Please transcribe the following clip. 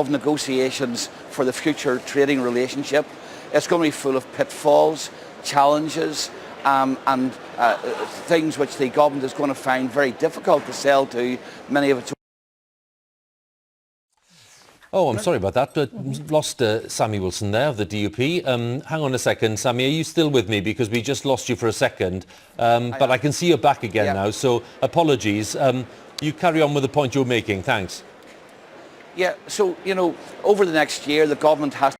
of negotiations for the future trading relationship. It's going to be full of pitfalls, challenges, and things which the government is going to find very difficult to sell to many of its. Oh, I'm sorry about that, but lost Sammy Wilson there of the DUP. Hang on a second, Sammy, are you still with me? Because we just lost you for a second, but I can see you're back again now, so apologies. You carry on with the point you're making, thanks. Yeah, so, over the next year, the government has